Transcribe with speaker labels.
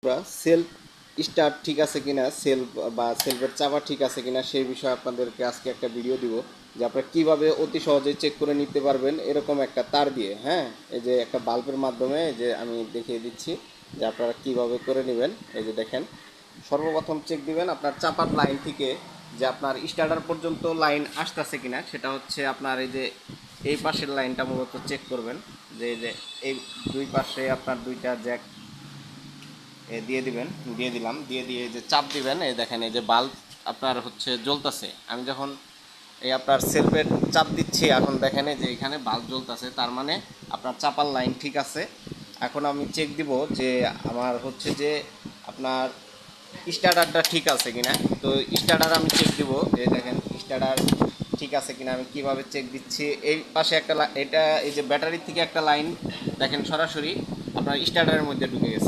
Speaker 1: আমরা self start ঠিক আছে কিনা, সেলফ বা সেলফের চাপা ঠিক আছে কিনা সেই বিষয়ে আপনাদেরকে আজকে একটা ভিডিও দিব, যে আপনারা কীভাবে অতি সহজে চেক করে নিতে পারবেন এরকম একটা তার দিয়ে। হ্যাঁ, এই যে একটা বাল্বের মাধ্যমে যে আমি দেখিয়ে দিচ্ছি যে আপনারা কীভাবে করে নেবেন। এই যে দেখেন, সর্বপ্রথম চেক দিবেন আপনার চাপার লাইন থেকে যে আপনার স্টার্টার পর্যন্ত লাইন আসতেছে কিনা। সেটা হচ্ছে আপনার এই যে এই পাশের লাইনটা মূলত চেক করবেন, যে এই যে এই দুই পাশে আপনার দুইটা জ্যাক দিয়ে দিবেন, দিয়ে দিলাম, দিয়ে দিয়ে যে চাপ দিবেন। এই দেখেন, এই যে বাল্ব আপনার হচ্ছে জ্বলতেছে। আমি যখন এই আপনার সেলফের চাপ দিচ্ছি, এখন দেখেন এই যে এখানে বাল্ব জ্বলতেছে, তার মানে আপনার চাপার লাইন ঠিক আছে। এখন আমি চেক দিব যে আমার হচ্ছে যে আপনার স্টার্টারটা ঠিক আছে কিনা। তো স্টার্টার আমি চেক দিব, যে দেখেন স্টার্টার ঠিক আছে কিনা আমি কিভাবে চেক দিচ্ছি। এই পাশে একটা এটা এই যে ব্যাটারির থেকে একটা লাইন দেখেন সরাসরি আপনার স্টার্টারের মধ্যে ঢুকে গেছে।